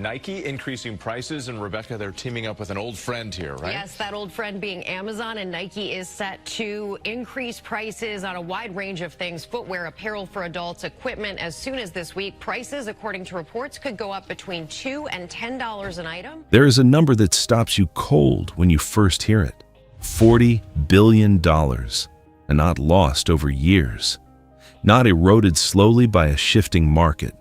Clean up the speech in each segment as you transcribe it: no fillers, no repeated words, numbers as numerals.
Nike increasing prices, and Rebecca, they're teaming up with an old friend here, right? Yes, that old friend being Amazon, and Nike is set to increase prices on a wide range of things: footwear, apparel for adults, equipment. As soon as this week, prices, according to reports, could go up between $2 and $10 an item. There is a number that stops you cold when you first hear it. $40 billion, and not lost over years, not eroded slowly by a shifting market.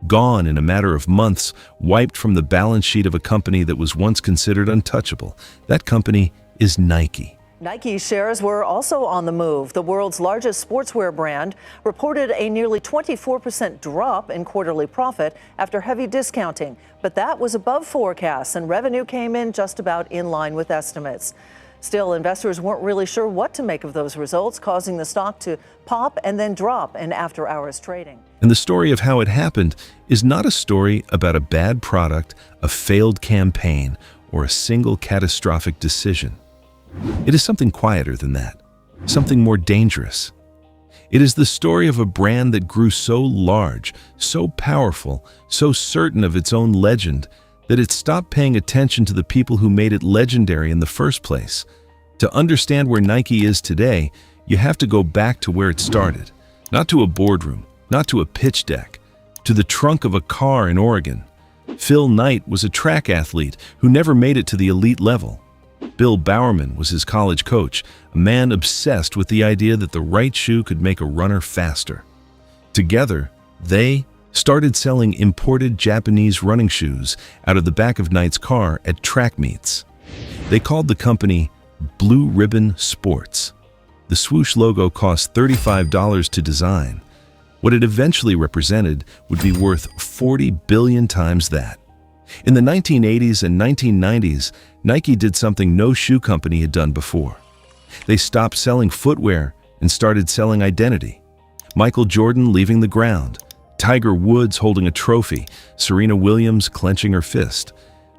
Gone in a matter of months, wiped from the balance sheet of a company that was once considered untouchable. That company is Nike. Nike shares were also on the move. The world's largest sportswear brand reported a nearly 24% drop in quarterly profit after heavy discounting, but that was above forecasts, and revenue came in just about in line with estimates. Still, investors weren't really sure what to make of those results, causing the stock to pop and then drop in after-hours trading. And the story of how it happened is not a story about a bad product, a failed campaign, or a single catastrophic decision. It is something quieter than that, something more dangerous. It is the story of a brand that grew so large, so powerful, so certain of its own legend, that it stopped paying attention to the people who made it legendary in the first place. To understand where Nike is today, you have to go back to where it started. Not to a boardroom, not to a pitch deck, to the trunk of a car in Oregon. Phil Knight was a track athlete who never made it to the elite level. Bill Bowerman was his college coach, a man obsessed with the idea that the right shoe could make a runner faster. Together, they started selling imported Japanese running shoes out of the back of Knight's car at track meets. They called the company Blue Ribbon Sports. The swoosh logo cost $35 to design. What it eventually represented would be worth 40 billion times that. In the 1980s and 1990s, Nike did something no shoe company had done before. They stopped selling footwear and started selling identity. Michael Jordan leaving the ground, Tiger Woods holding a trophy, Serena Williams clenching her fist.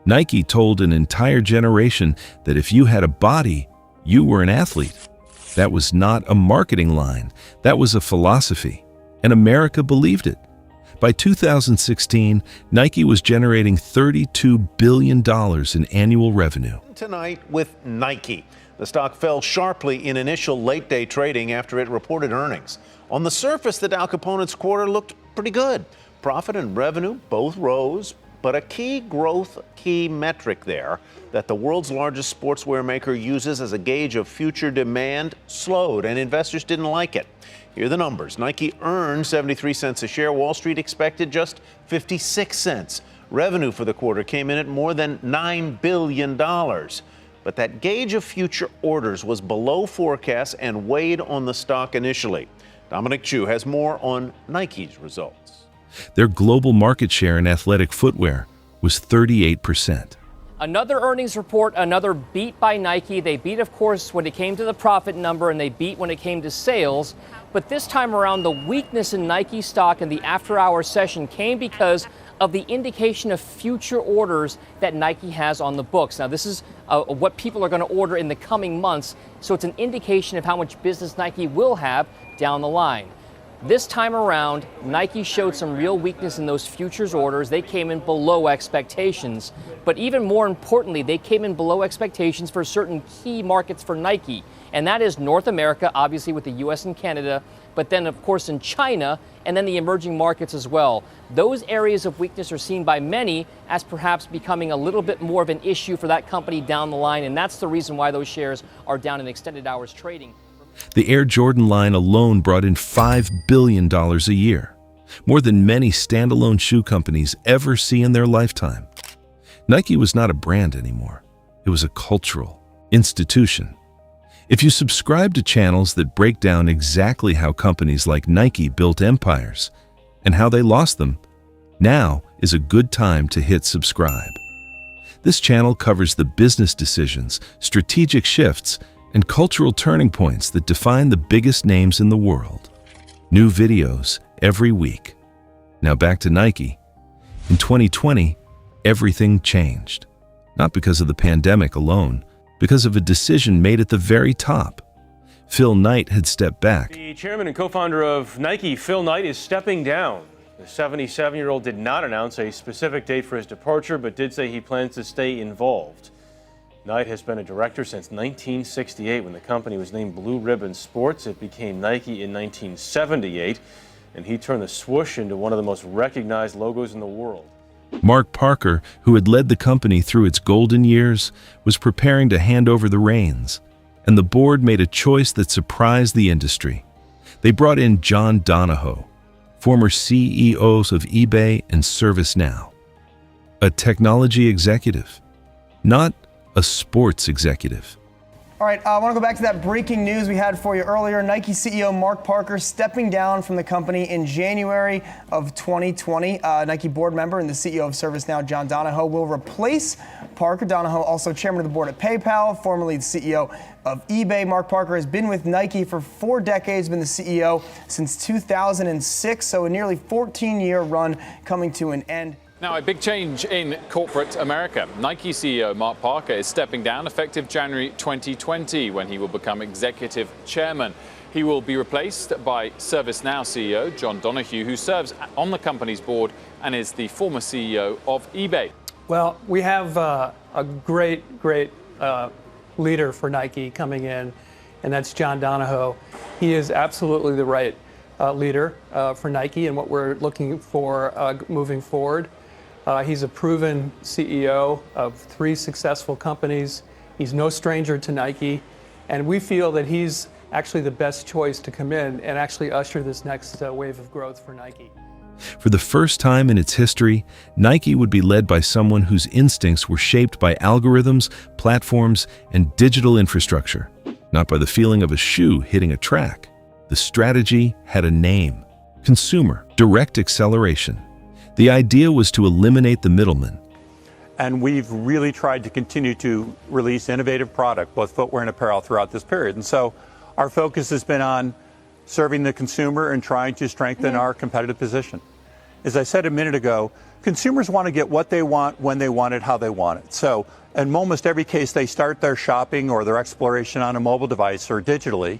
Nike told an entire generation that if you had a body, you were an athlete. That was not a marketing line, that was a philosophy, and America believed it. By 2016, Nike was generating $32 billion in annual revenue. Tonight with Nike. The stock fell sharply in initial late-day trading after it reported earnings. On the surface, the Dow components quarter looked pretty good. Profit and revenue both rose, but a key metric there that the world's largest sportswear maker uses as a gauge of future demand slowed, and investors didn't like it. Here are the numbers. Nike earned 73 cents a share. Wall Street expected just 56 cents. Revenue for the quarter came in at more than $9 billion. But that gauge of future orders was below forecasts and weighed on the stock initially. Dominic Chu has more on Nike's results. Their global market share in athletic footwear was 38%. Another earnings report, another beat by Nike. They beat, of course, when it came to the profit number, and they beat when it came to sales. But this time around, the weakness in Nike stock in the after-hours session came because of the indication of future orders that Nike has on the books. Now, this is what people are going to order in the coming months, so it's an indication of how much business Nike will have down the line. This time around, Nike showed some real weakness in those futures orders. They came in below expectations. But even more importantly, they came in below expectations for certain key markets for Nike. And that is North America, obviously with the US and Canada, but then of course in China, and then the emerging markets as well. Those areas of weakness are seen by many as perhaps becoming a little bit more of an issue for that company down the line. And that's the reason why those shares are down in extended hours trading. The Air Jordan line alone brought in $5 billion a year, more than many standalone shoe companies ever see in their lifetime. Nike was not a brand anymore. It was a cultural institution. If you subscribe to channels that break down exactly how companies like Nike built empires and how they lost them, now is a good time to hit subscribe. This channel covers the business decisions, strategic shifts, and cultural turning points that define the biggest names in the world. New videos every week. Now back to Nike. In 2020, everything changed. Not because of the pandemic alone, because of a decision made at the very top. Phil Knight had stepped back. The chairman and co-founder of Nike, Phil Knight, is stepping down. The 77-year-old did not announce a specific date for his departure, but did say he plans to stay involved. Knight has been a director since 1968 when the company was named Blue Ribbon Sports. It became Nike in 1978, and he turned the swoosh into one of the most recognized logos in the world. Mark Parker, who had led the company through its golden years, was preparing to hand over the reins, and the board made a choice that surprised the industry. They brought in John Donahoe, former CEOs of eBay and ServiceNow, a technology executive, not a sports executive. All right, I want to go back to that breaking news we had for you earlier. Nike CEO Mark Parker stepping down from the company in January of 2020. Nike board member and the CEO of ServiceNow, John Donahoe, will replace Parker. Donahoe, also chairman of the board at PayPal, formerly the CEO of eBay. Mark Parker has been with Nike for 4 decades, been the CEO since 2006, so a nearly 14-year run coming to an end. Now, a big change in corporate America. Nike CEO Mark Parker is stepping down effective January 2020 when he will become executive chairman. He will be replaced by ServiceNow CEO John Donahoe, who serves on the company's board and is the former CEO of eBay. Well, we have a great leader for Nike coming in, and that's John Donahoe. He is absolutely the right leader for Nike and what we're looking for moving forward. He's a proven CEO of 3 successful companies. He's no stranger to Nike, and we feel that he's actually the best choice to come in and actually usher this next wave of growth for Nike. For the first time in its history, Nike would be led by someone whose instincts were shaped by algorithms, platforms, and digital infrastructure, not by the feeling of a shoe hitting a track. The strategy had a name: consumer direct acceleration. The idea was to eliminate the middleman. And we've really tried to continue to release innovative product, both footwear and apparel, throughout this period. And so our focus has been on serving the consumer and trying to strengthen our competitive position. As I said a minute ago, consumers want to get what they want, when they want it, how they want it. So in almost every case, they start their shopping or their exploration on a mobile device or digitally.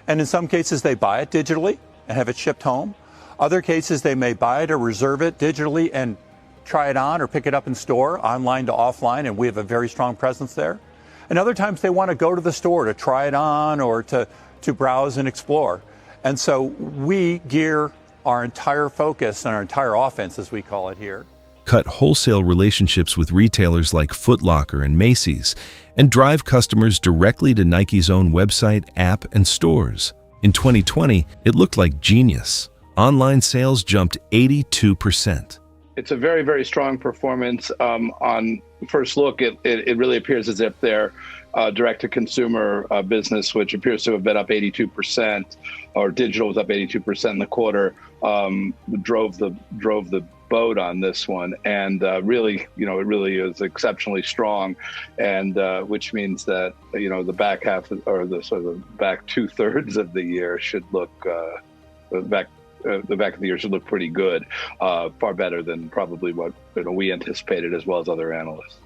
And in some cases, they buy it digitally and have it shipped home. Other cases, they may buy it or reserve it digitally and try it on or pick it up in store, online to offline, and we have a very strong presence there. And other times they want to go to the store to try it on or to browse and explore. And so we gear our entire focus and our entire offense, as we call it here, cut wholesale relationships with retailers like Foot Locker and Macy's, and drive customers directly to Nike's own website, app, and stores. In 2020, it looked like genius. Online sales jumped 82%. It's a very, very strong performance. On first look, it really appears as if their direct-to-consumer business, which appears to have been up 82%, or digital was up 82% in the quarter, drove the boat on this one, and really, it really is exceptionally strong, and which means that the back half or the sort of back 2/3 of the year should look the back of the year should look pretty good, far better than probably what we anticipated, as well as other analysts.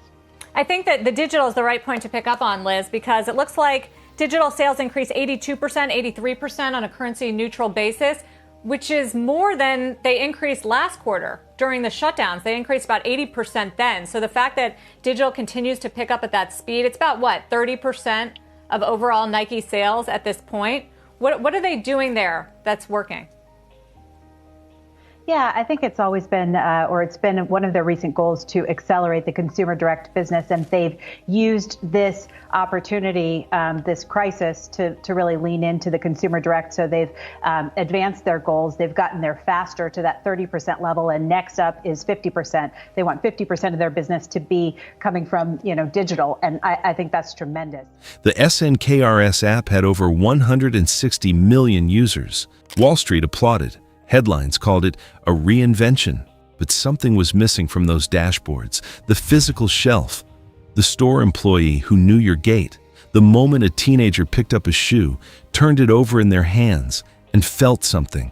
I think that the digital is the right point to pick up on, Liz, because it looks like digital sales increased 82%, 83% on a currency neutral basis, which is more than they increased last quarter during the shutdowns. They increased about 80% then. So the fact that digital continues to pick up at that speed, it's about 30% of overall Nike sales at this point. What are they doing there that's working? Yeah, I think it's always been, it's been one of their recent goals to accelerate the consumer direct business. And they've used this opportunity, this crisis, to really lean into the consumer direct. So they've advanced their goals. They've gotten there faster to that 30% level. And next up is 50%. They want 50% of their business to be coming from, digital. And I think that's tremendous. The SNKRS app had over 160 million users. Wall Street applauded. Headlines called it a reinvention, but something was missing from those dashboards: the physical shelf, the store employee who knew your gait, the moment a teenager picked up a shoe, turned it over in their hands, and felt something.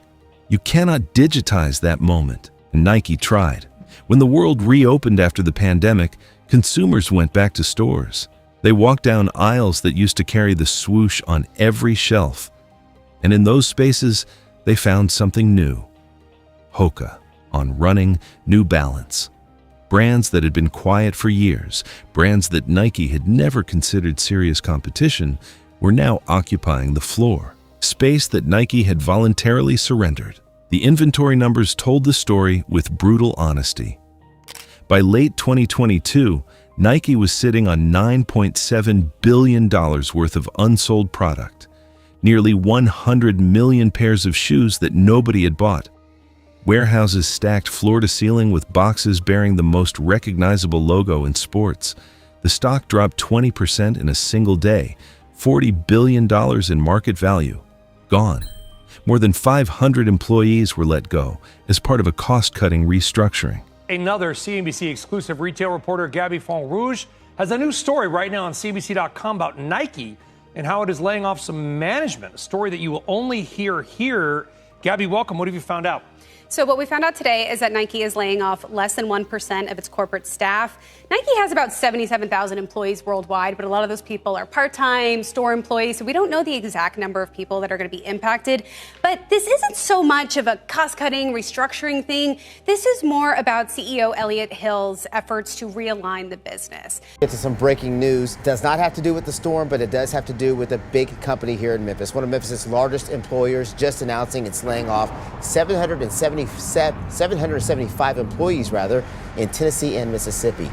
You cannot digitize that moment, and Nike tried. When the world reopened after the pandemic, consumers went back to stores. They walked down aisles that used to carry the swoosh on every shelf, and in those spaces, they found something new: Hoka, On Running, New Balance. Brands that had been quiet for years, brands that Nike had never considered serious competition, were now occupying the floor, space that Nike had voluntarily surrendered. The inventory numbers told the story with brutal honesty. By late 2022, Nike was sitting on $9.7 billion worth of unsold product, nearly 100 million pairs of shoes that nobody had bought. Warehouses stacked floor to ceiling with boxes bearing the most recognizable logo in sports. The stock dropped 20% in a single day, $40 billion in market value. Gone. More than 500 employees were let go as part of a cost-cutting restructuring. Another CNBC exclusive retail reporter, Gabby Font-Rouge, has a new story right now on CNBC.com about Nike and how it is laying off some management, a story that you will only hear here. Gabby, welcome. What have you found out? So what we found out today is that Nike is laying off less than 1% of its corporate staff. Nike has about 77,000 employees worldwide, but a lot of those people are part-time store employees, so we don't know the exact number of people that are going to be impacted. But this isn't so much of a cost-cutting, restructuring thing. This is more about CEO Elliott Hill's efforts to realign the business. Get to some breaking news. Does not have to do with the storm, but it does have to do with a big company here in Memphis. One of Memphis' largest employers just announcing it's laying off 775 employees, in Tennessee and Mississippi.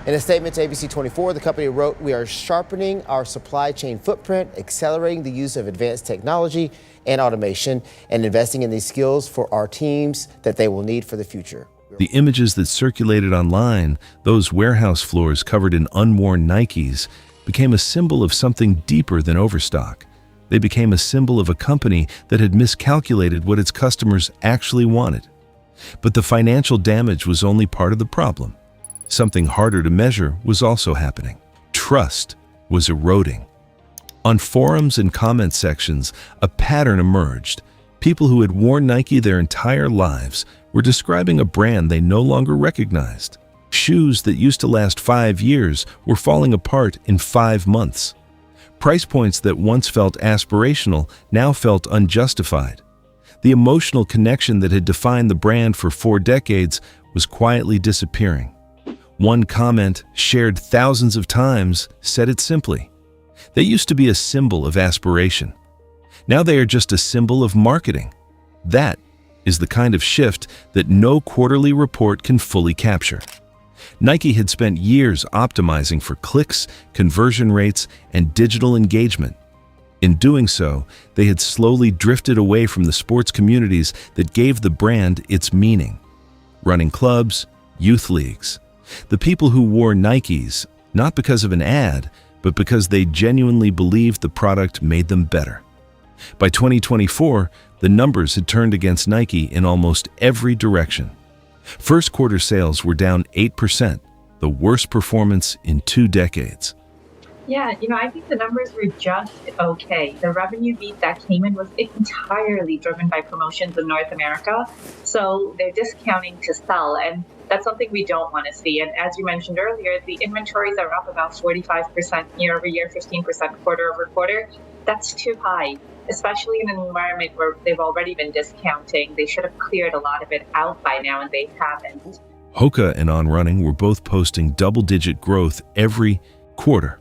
In a statement to ABC 24, the company wrote, "We are sharpening our supply chain footprint, accelerating the use of advanced technology and automation, and investing in these skills for our teams that they will need for the future." The images that circulated online, those warehouse floors covered in unworn Nikes, became a symbol of something deeper than overstock. They became a symbol of a company that had miscalculated what its customers actually wanted. But the financial damage was only part of the problem. Something harder to measure was also happening. Trust was eroding. On forums and comment sections, a pattern emerged. People who had worn Nike their entire lives were describing a brand they no longer recognized. Shoes that used to last 5 years were falling apart in 5 months. Price points that once felt aspirational now felt unjustified. The emotional connection that had defined the brand for 4 decades was quietly disappearing. One comment, shared thousands of times, said it simply. They used to be a symbol of aspiration. Now they are just a symbol of marketing. That is the kind of shift that no quarterly report can fully capture. Nike had spent years optimizing for clicks, conversion rates, and digital engagement. In doing so, they had slowly drifted away from the sports communities that gave the brand its meaning. Running clubs, youth leagues. The people who wore Nikes, not because of an ad, but because they genuinely believed the product made them better. By 2024, the numbers had turned against Nike in almost every direction. First quarter sales were down 8%, the worst performance in 2 decades. Yeah, I think the numbers were just okay. The revenue beat that came in was entirely driven by promotions in North America. So they're discounting to sell, and that's something we don't want to see. And as you mentioned earlier, the inventories are up about 45% year over year, 15% quarter over quarter. That's too high, especially in an environment where they've already been discounting. They should have cleared a lot of it out by now, and they haven't. Hoka and On Running were both posting double-digit growth every quarter.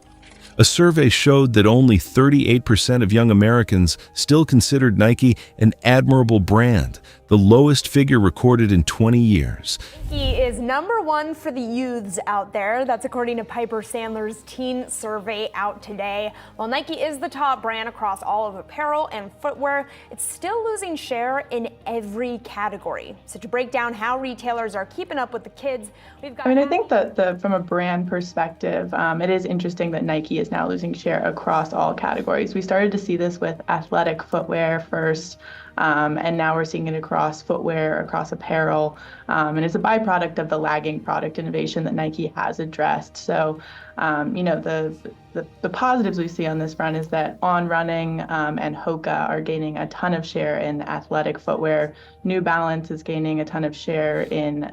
A survey showed that only 38% of young Americans still considered Nike an admirable brand, the lowest figure recorded in 20 years. He is #1 for the youths out there. That's according to Piper Sandler's teen survey out today. While Nike is the top brand across all of apparel and footwear, it's still losing share in every category. So to break down how retailers are keeping up with the kids, we've got... I think that from a brand perspective, it is interesting that Nike is now losing share across all categories. We started to see this with athletic footwear first, and now we're seeing it across footwear, across apparel, and it's a byproduct of the lagging product innovation that Nike has addressed. So, the positives we see on this front is that On Running and Hoka are gaining a ton of share in athletic footwear. New Balance is gaining a ton of share in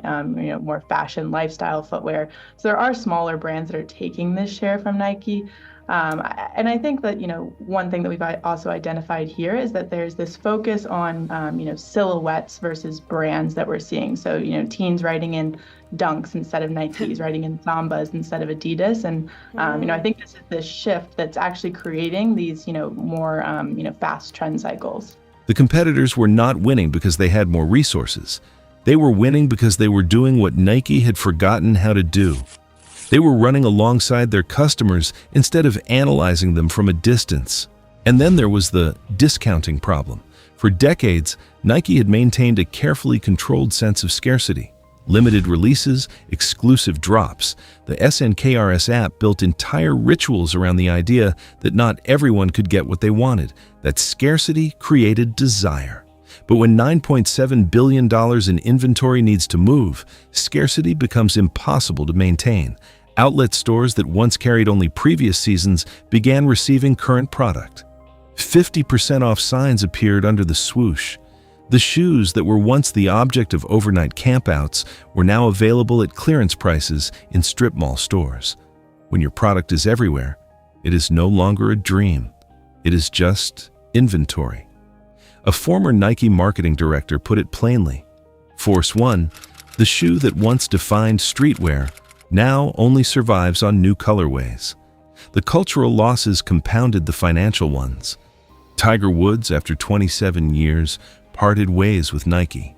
more fashion lifestyle footwear. So there are smaller brands that are taking this share from Nike. And I think that, one thing that we've also identified here is that there's this focus on, silhouettes versus brands that we're seeing. So, teens writing in Dunks instead of Nikes, writing in Sambas instead of Adidas. And, I think this is this shift that's actually creating these, more, fast trend cycles. The competitors were not winning because they had more resources. They were winning because they were doing what Nike had forgotten how to do. They were running alongside their customers instead of analyzing them from a distance. And then there was the discounting problem. For decades, Nike had maintained a carefully controlled sense of scarcity. Limited releases, exclusive drops. The SNKRS app built entire rituals around the idea that not everyone could get what they wanted, that scarcity created desire. But when $9.7 billion in inventory needs to move, scarcity becomes impossible to maintain. Outlet stores that once carried only previous seasons began receiving current product. 50% off signs appeared under the swoosh. The shoes that were once the object of overnight campouts were now available at clearance prices in strip mall stores. When your product is everywhere, it is no longer a dream. It is just inventory. A former Nike marketing director put it plainly. Force 1, the shoe that once defined streetwear, now only survives on new colorways. The cultural losses compounded the financial ones. Tiger Woods, after 27 years, parted ways with Nike.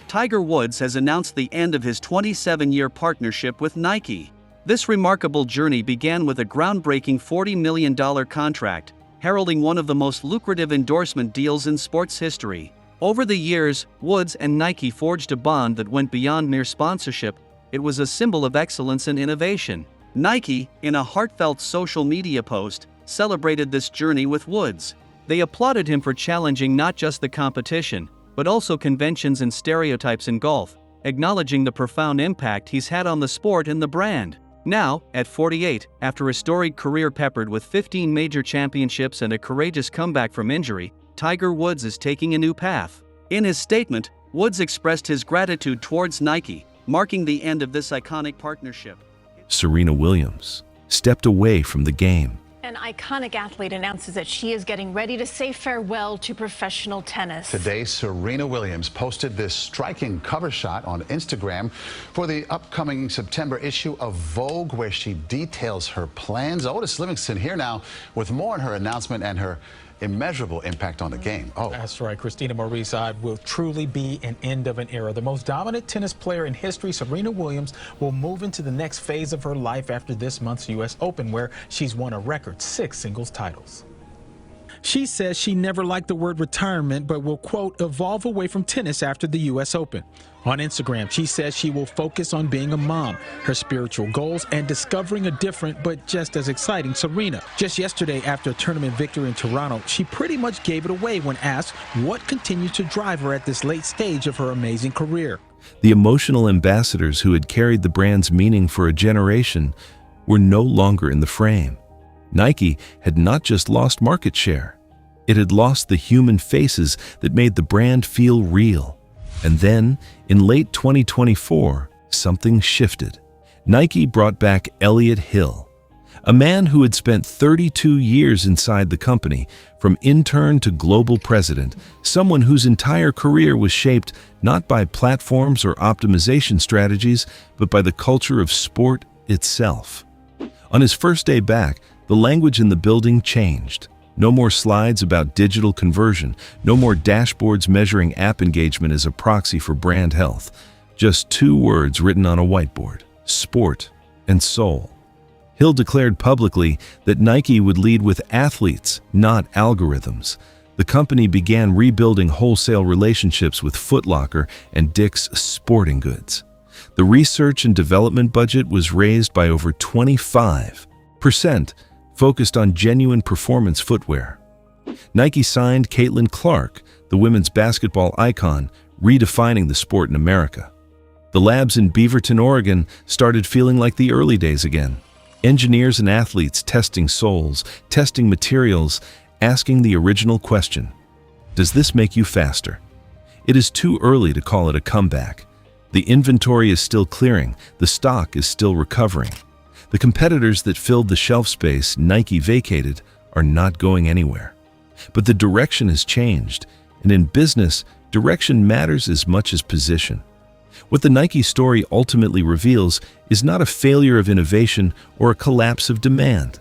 Tiger Woods has announced the end of his 27-year partnership with Nike. This remarkable journey began with a groundbreaking $40 million contract, heralding one of the most lucrative endorsement deals in sports history. Over the years, Woods and Nike forged a bond that went beyond mere sponsorship. It was a symbol of excellence and innovation. Nike, in a heartfelt social media post, celebrated this journey with Woods. They applauded him for challenging not just the competition, but also conventions and stereotypes in golf, acknowledging the profound impact he's had on the sport and the brand. Now, at 48, after a storied career peppered with 15 major championships and a courageous comeback from injury, Tiger Woods is taking a new path. In his statement, Woods expressed his gratitude towards Nike, marking the end of this iconic partnership. Serena Williams stepped away from the game. An iconic athlete announces that she is getting ready to say farewell to professional tennis. Today, Serena Williams posted this striking cover shot on Instagram for the upcoming September issue of Vogue, where she details her plans. Otis Livingston here now with more on her announcement and her immeasurable impact on the game. Oh, that's right. Christina Maurice will truly be an end of an era. The most dominant tennis player in history, Serena Williams, will move into the next phase of her life after this month's U.S. Open, where she's won a record 6 singles titles. She says she never liked the word retirement, but will, quote, evolve away from tennis after the U.S. Open. On Instagram, she says she will focus on being a mom, her spiritual goals, and discovering a different but just as exciting Serena. Just yesterday, after a tournament victory in Toronto, she pretty much gave it away when asked what continues to drive her at this late stage of her amazing career. The emotional ambassadors who had carried the brand's meaning for a generation were no longer in the frame. Nike had not just lost market share. It had lost the human faces that made the brand feel real. And then, in late 2024, something shifted. Nike brought back Elliott Hill, a man who had spent 32 years inside the company, from intern to global president, someone whose entire career was shaped not by platforms or optimization strategies, but by the culture of sport itself. On his first day back, the language in the building changed. No more slides about digital conversion, no more dashboards measuring app engagement as a proxy for brand health. Just 2 words written on a whiteboard: sport and soul. Hill declared publicly that Nike would lead with athletes, not algorithms. The company began rebuilding wholesale relationships with Foot Locker and Dick's Sporting Goods. The research and development budget was raised by over 25%, focused on genuine performance footwear. Nike signed Caitlin Clark, the women's basketball icon, redefining the sport in America. The labs in Beaverton, Oregon started feeling like the early days again. Engineers and athletes testing soles, testing materials, asking the original question: does this make you faster? It is too early to call it a comeback. The inventory is still clearing, the stock is still recovering. The competitors that filled the shelf space Nike vacated are not going anywhere. But the direction has changed, and in business, direction matters as much as position. What the Nike story ultimately reveals is not a failure of innovation or a collapse of demand.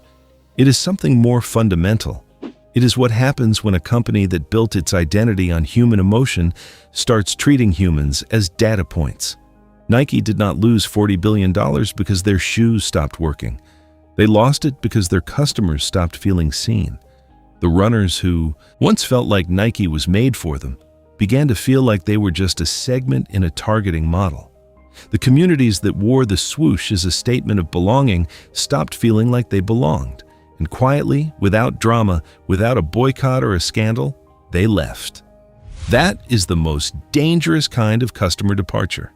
It is something more fundamental. It is what happens when a company that built its identity on human emotion starts treating humans as data points. Nike did not lose $40 billion because their shoes stopped working. They lost it because their customers stopped feeling seen. The runners who once felt like Nike was made for them began to feel like they were just a segment in a targeting model. The communities that wore the swoosh as a statement of belonging stopped feeling like they belonged. And quietly, without drama, without a boycott or a scandal, they left. That is the most dangerous kind of customer departure.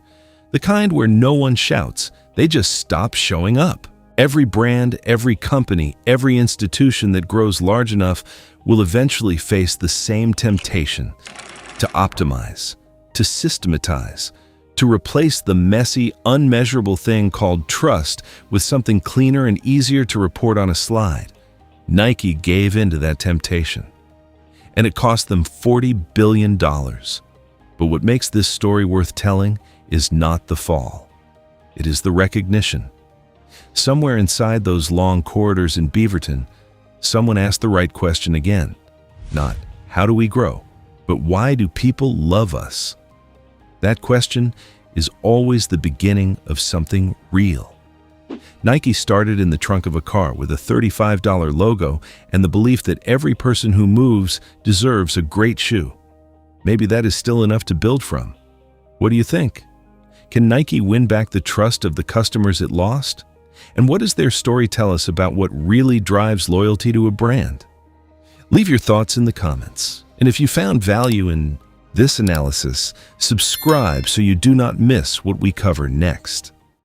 The kind where no one shouts, they just stop showing up. Every brand, every company, every institution that grows large enough will eventually face the same temptation to optimize, to systematize, to replace the messy, unmeasurable thing called trust with something cleaner and easier to report on a slide. Nike gave in to that temptation, and it cost them $40 billion. But what makes this story worth telling is not the fall. It is the recognition. Somewhere inside those long corridors in Beaverton, someone asked the right question again. Not, how do we grow? But why do people love us? That question is always the beginning of something real. Nike started in the trunk of a car with a $35 logo and the belief that every person who moves deserves a great shoe. Maybe that is still enough to build from. What do you think? Can Nike win back the trust of the customers it lost? And what does their story tell us about what really drives loyalty to a brand? Leave your thoughts in the comments. And if you found value in this analysis, subscribe so you do not miss what we cover next.